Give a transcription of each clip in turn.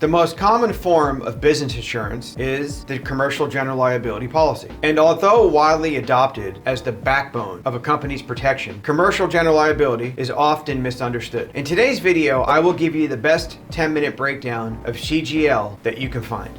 The most common form of business insurance is the commercial general liability policy. And although widely adopted as the backbone of a company's protection, commercial general liability is often misunderstood. In today's video, I will give you the best 10-minute breakdown of CGL that you can find.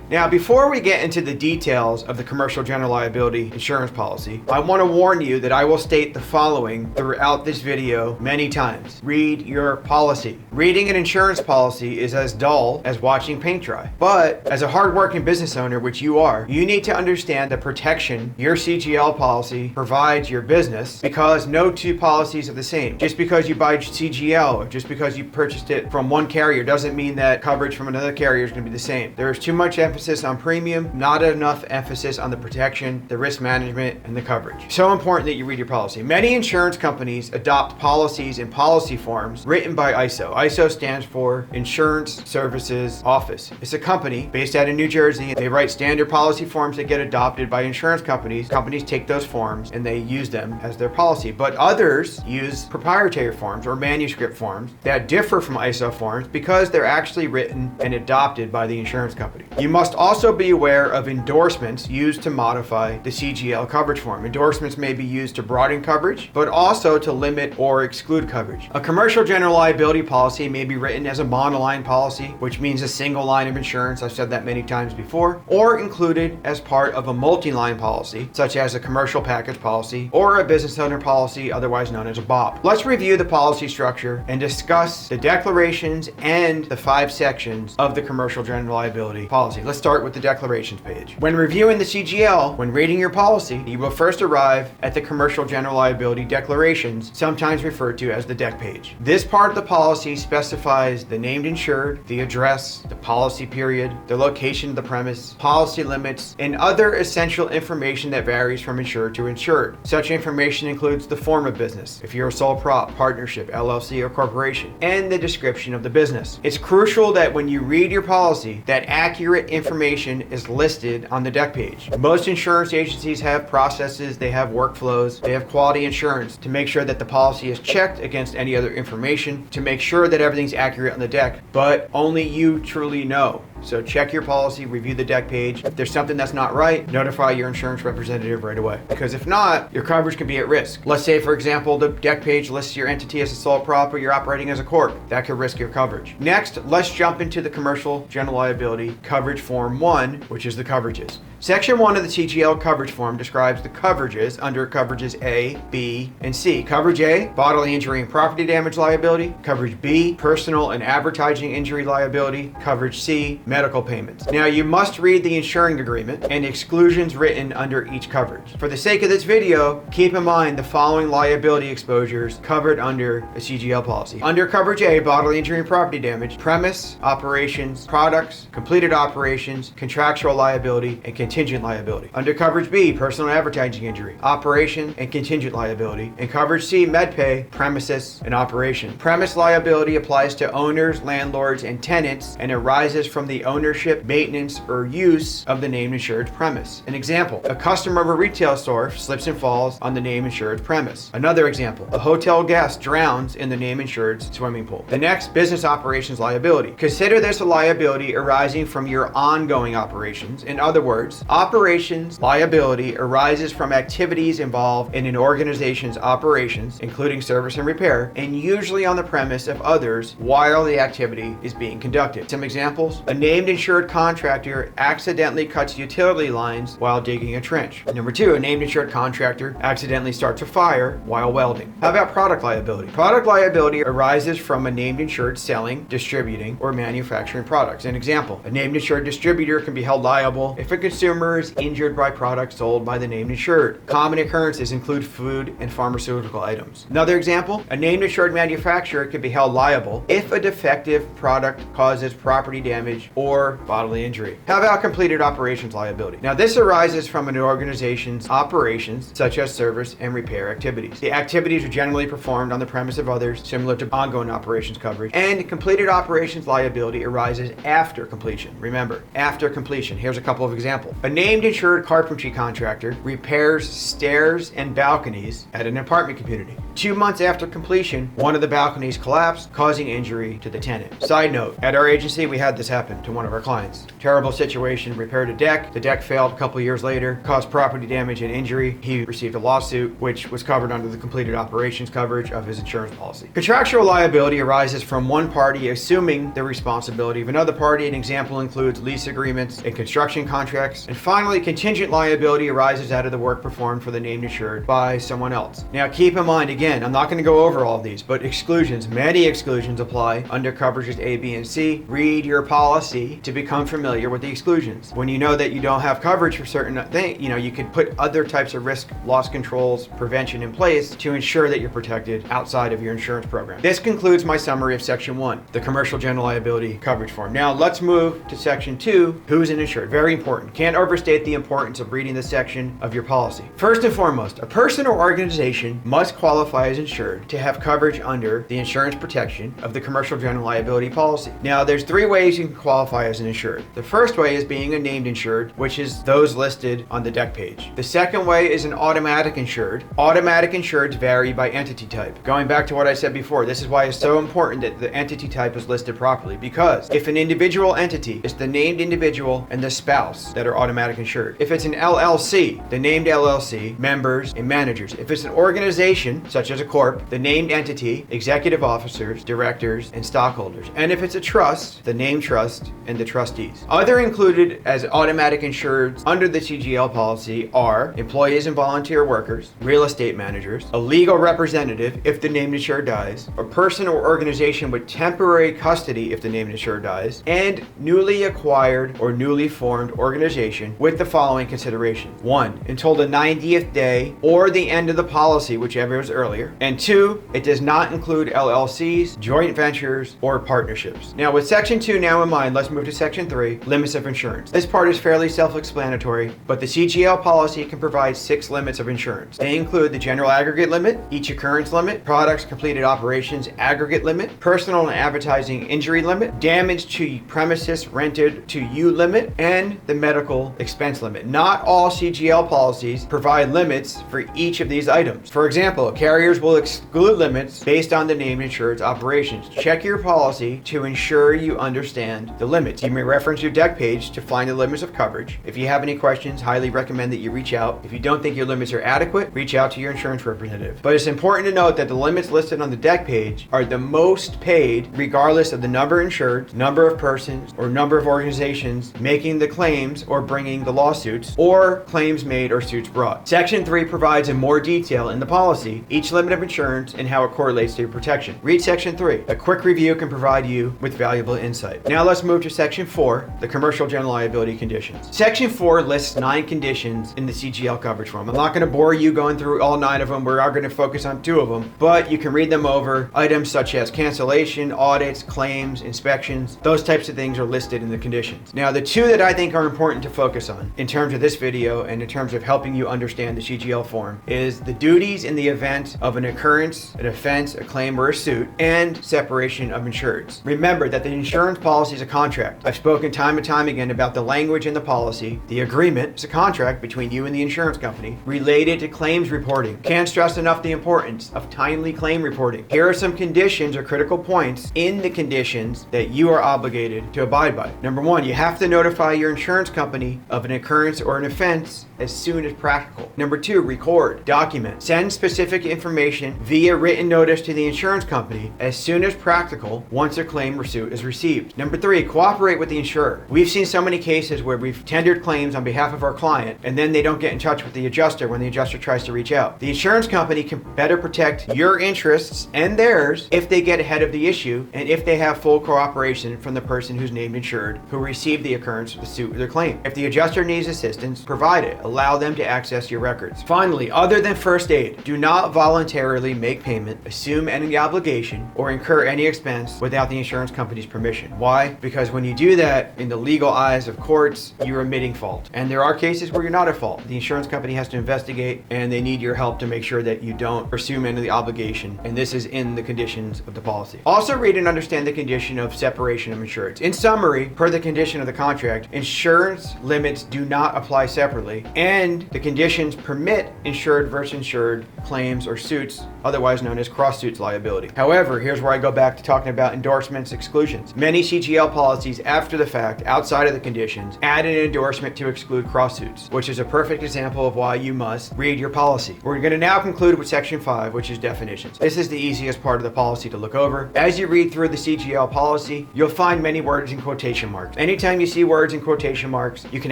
Now, before we get into the details of the commercial general liability insurance policy, I want to warn you that I will state the following throughout this video many times. Read your policy. Reading an insurance policy is as dull as watching paint dry. But as a hardworking business owner, which you are, you need to understand the protection your CGL policy provides your business, because no two policies are the same. Just because you buy CGL or just because you purchased it from one carrier doesn't mean that coverage from another carrier is going to be the same. There is too much emphasis on premium, not enough emphasis on the protection, the risk management, and the coverage. So important that you read your policy. Many insurance companies adopt policies and policy forms written by ISO. ISO stands for Insurance Services Office. It's a company based out of New Jersey. They write standard policy forms that get adopted by insurance companies. Companies take those forms and they use them as their policy. But others use proprietary forms or manuscript forms that differ from ISO forms because they're actually written and adopted by the insurance company. You must also be aware of endorsements used to modify the CGL coverage form. Endorsements may be used to broaden coverage, but also to limit or exclude coverage. A commercial general liability policy may be written as a monoline policy, which means a single line of insurance. I've said that many times before, or included as part of a multi-line policy, such as a commercial package policy or a business owner policy, otherwise known as a BOP. Let's review the policy structure and discuss the declarations and the 5 sections of the commercial general liability policy. Let's start with the declarations page. When reviewing the CGL, when reading your policy, you will first arrive at the commercial general liability declarations, sometimes referred to as the deck page. This part of the policy specifies the named insured, the address, the policy period, the location of the premise, policy limits, and other essential information that varies from insured to insured. Such information includes the form of business, if you're a sole prop, partnership, LLC, or corporation, and the description of the business. It's crucial that when you read your policy, that accurate information is listed on the deck page. Most insurance agencies have processes, they have workflows, they have quality insurance to make sure that the policy is checked against any other information to make sure that everything's accurate on the deck, but only you truly know. So check your policy, review the deck page. If there's something that's not right, notify your insurance representative right away. Because if not, your coverage can be at risk. Let's say, for example, the deck page lists your entity as a sole prop or you're operating as a corp. That could risk your coverage. Next, let's jump into the commercial general liability coverage form 1, which is the coverages. Section 1 of the CGL coverage form describes the coverages under coverages A, B, and C. Coverage A, bodily injury and property damage liability. Coverage B, personal and advertising injury liability. Coverage C, medical payments. Now, you must read the insuring agreement and exclusions written under each coverage. For the sake of this video, keep in mind the following liability exposures covered under a CGL policy. Under coverage A, bodily injury and property damage, premise, operations, products, completed operations, contractual liability, and contingent liability. Under coverage B, personal and advertising injury, operation, and contingent liability. And coverage C, medpay, premises, and operation. Premise liability applies to owners, landlords, and tenants and arises from the ownership, maintenance, or use of the named insured premise. An example, a customer of a retail store slips and falls on the named insured premise. Another example, a hotel guest drowns in the named insured swimming pool. The next, business operations liability. Consider this a liability arising from your ongoing operations. In other words, operations liability arises from activities involved in an organization's operations, including service and repair, and usually on the premise of others while the activity is being conducted. Some examples, a named insured contractor accidentally cuts utility lines while digging a trench. Number 2, a named insured contractor accidentally starts a fire while welding. How about product liability? Product liability arises from a named insured selling, distributing, or manufacturing products. An example, a named insured distributor can be held liable if a consumer is injured by products sold by the named insured. Common occurrences include food and pharmaceutical items. Another example, a named insured manufacturer can be held liable if a defective product causes property damage or bodily injury. How about completed operations liability? Now, this arises from an organization's operations, such as service and repair activities. The activities are generally performed on the premise of others, similar to ongoing operations coverage. And completed operations liability arises after completion. Remember, after completion. Here's a couple of examples. A named insured carpentry contractor repairs stairs and balconies at an apartment community. 2 months after completion, one of the balconies collapsed, causing injury to the tenant. Side note, at our agency, we had this happen to one of our clients. Terrible situation, repaired a deck. The deck failed a couple years later, caused property damage and injury. He received a lawsuit, which was covered under the completed operations coverage of his insurance policy. Contractual liability arises from one party assuming the responsibility of another party. An example includes lease agreements and construction contracts. And finally, contingent liability arises out of the work performed for the named insured by someone else. Now, keep in mind, again, I'm not going to go over all of these, but exclusions, many exclusions apply under coverages A, B, and C. Read your policy to become familiar with the exclusions. When you know that you don't have coverage for certain things, you could put other types of risk loss controls, prevention in place to ensure that you're protected outside of your insurance program. This concludes my summary of Section 1, the Commercial General Liability Coverage Form. Now, let's move to Section 2, who's an insured. Very important. Can't overstate the importance of reading this section of your policy. First and foremost, a person or organization must qualify as insured to have coverage under the insurance protection of the Commercial General Liability policy. Now, there's 3 ways you can qualify as an insured. The first way is being a named insured, which is those listed on the deck page. The second way is an automatic insured. Automatic insureds vary by entity type. Going back to what I said before, this is why it's so important that the entity type is listed properly, because if an individual entity is the named individual and the spouse that are automatic insured. If it's an LLC, the named LLC, members and managers. If it's an organization, such as a corp, the named entity, executive officers, directors, and stockholders. And if it's a trust, the named trust and the trustees. Other included as automatic insureds under the CGL policy are employees and volunteer workers, real estate managers, a legal representative if the named insured dies, a person or organization with temporary custody if the named insured dies, and newly acquired or newly formed organization with the following considerations. 1, until the 90th day or the end of the policy, whichever is earlier. And 2, it does not include LLCs, joint ventures, or partnerships. Now, with Section 2 now in mind, let's move to Section 3, limits of insurance. This part is fairly self-explanatory, but the CGL policy can provide 6 limits of insurance. They include the general aggregate limit, each occurrence limit, products completed operations aggregate limit, personal and advertising injury limit, damage to premises rented to you limit, and the medical expense limit. Not all CGL policies provide limits for each of these items. For example, carriers will exclude limits based on the named insured's operations. Check your policy to ensure you understand the limits. You may reference your deck page to find the limits of coverage. If you have any questions, highly recommend that you reach out. If you don't think your limits are adequate, reach out to your insurance representative. But it's important to note that the limits listed on the deck page are the most paid regardless of the number insured, number of persons, or number of organizations making the claims or bringing the lawsuits, or claims made or suits brought. Section 3 provides in more detail in the policy each limit of insurance and how it correlates to your protection. Read Section 3. A quick review can provide you with valuable insight. Now let's move to Section 4, the Commercial General Liability conditions. Section 4 lists 9 conditions in the CGL coverage form. I'm not going to bore you going through all 9 of them. We are going to focus on 2 of them, but you can read them over. Items such as cancellation, audits, claims, inspections, those types of things are listed in the conditions. Now, the 2 that I think are important to focus on in terms of this video and in terms of helping you understand the CGL form is the duties in the event of an occurrence, an offense, a claim, or a suit, and separation of insureds. Remember that the insurance policy is a contract. I've spoken time and time again about the language in the policy. The agreement is a contract between you and the insurance company related to claims reporting. Can't stress enough the importance of timely claim reporting. Here are some conditions or critical points in the conditions that you are obligated to abide by. Number 1, you have to notify your insurance company of an occurrence or an offense as soon as practical. Number 2, record, document, send specific information via written notice to the insurance company as soon as practical once a claim or suit is received. Number 3, cooperate with the insurer. We've seen so many cases where we've tendered claims on behalf of our client and then they don't get in touch with the adjuster when the adjuster tries to reach out. The insurance company can better protect your interests and theirs if they get ahead of the issue and if they have full cooperation from the person who's named insured who received the occurrence of the suit or the claim. If the adjuster needs assistance, provide it. Allow them to access your records. Finally, other than first aid, do not voluntarily make payment, assume any obligation, or incur any expense without the insurance company's permission. Why? Because when you do that, in the legal eyes of courts, you're admitting fault. And there are cases where you're not at fault. The insurance company has to investigate and they need your help to make sure that you don't assume any of the obligation. And this is in the conditions of the policy. Also read and understand the condition of separation of insureds. In summary, per the condition of the contract, insurance limits do not apply separately, and the conditions permit insured versus insured claims or suits, otherwise known as cross suits liability. However, here's where I go back to talking about endorsements exclusions. Many CGL policies after the fact, outside of the conditions, add an endorsement to exclude cross suits, which is a perfect example of why you must read your policy. We're going to now conclude with section 5, which is definitions. This is the easiest part of the policy to look over. As you read through the CGL policy, you'll find many words in quotation marks. Anytime you see words in quotation marks, you can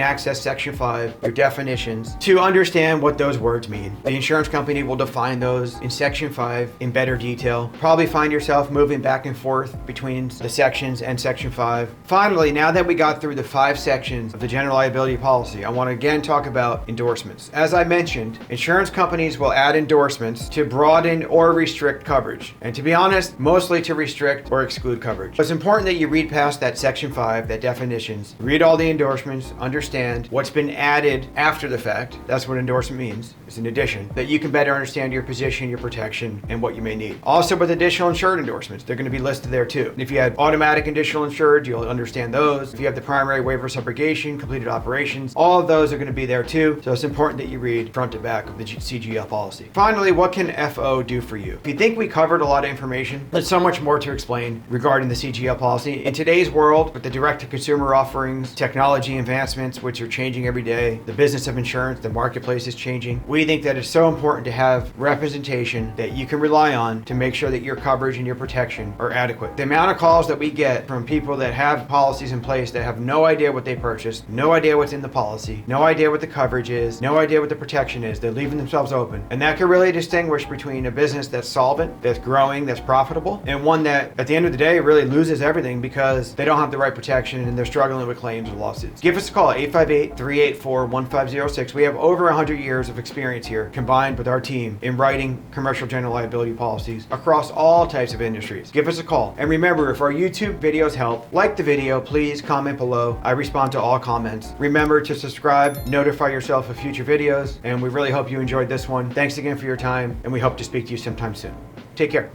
access section 5, your definitions, to understand what those words mean. The insurance company will define those in section 5 in better detail. Probably find yourself moving back and forth between the sections and section 5. Finally, now that we got through the 5 sections of the general liability policy, I want to again talk about endorsements. As I mentioned, insurance companies will add endorsements to broaden or restrict coverage. And to be honest, mostly to restrict or exclude coverage. It's important that you read past that section 5, that definitions, read all the endorsements, understand what's been added after the fact. That's what endorsement means. It's an addition, that you can better understand your position, your protection, and what you may need. Also with additional insured endorsements, they're going to be listed there too. If you have automatic additional insured, you'll understand those. If you have the primary waiver of subrogation, completed operations, all of those are going to be there too. So it's important that you read front to back of the CGL policy. Finally, what can FO do for you? If you think we covered a lot of information, there's so much more to explain regarding the CGL policy. In today's world, with the direct-to-consumer offerings, technology advancements, which are changing every day, the business of insurance, the marketplace is changing, we think that it's so important to have representation that you can rely on to make sure that your coverage and your protection are adequate. The amount of calls that we get from people that have policies in place that have no idea what they purchased, no idea what's in the policy, no idea what the coverage is, no idea what the protection is, they're leaving themselves open. And that can really distinguish between a business that's solvent, that's growing, that's profitable, and one that at the end of the day really loses everything because they don't have the right protection and they're struggling with claims or lawsuits. Give us a call at 858-384-1506. We have over 100 years of experience here combined with our team in writing commercial general liability policies across all types of industries. Give us a call. And remember, if our YouTube videos help, like the video, please comment below. I respond to all comments. Remember to subscribe, notify yourself of future videos, and we really hope you enjoyed this one. Thanks again for your time, and we hope to speak to you sometime soon. Take care.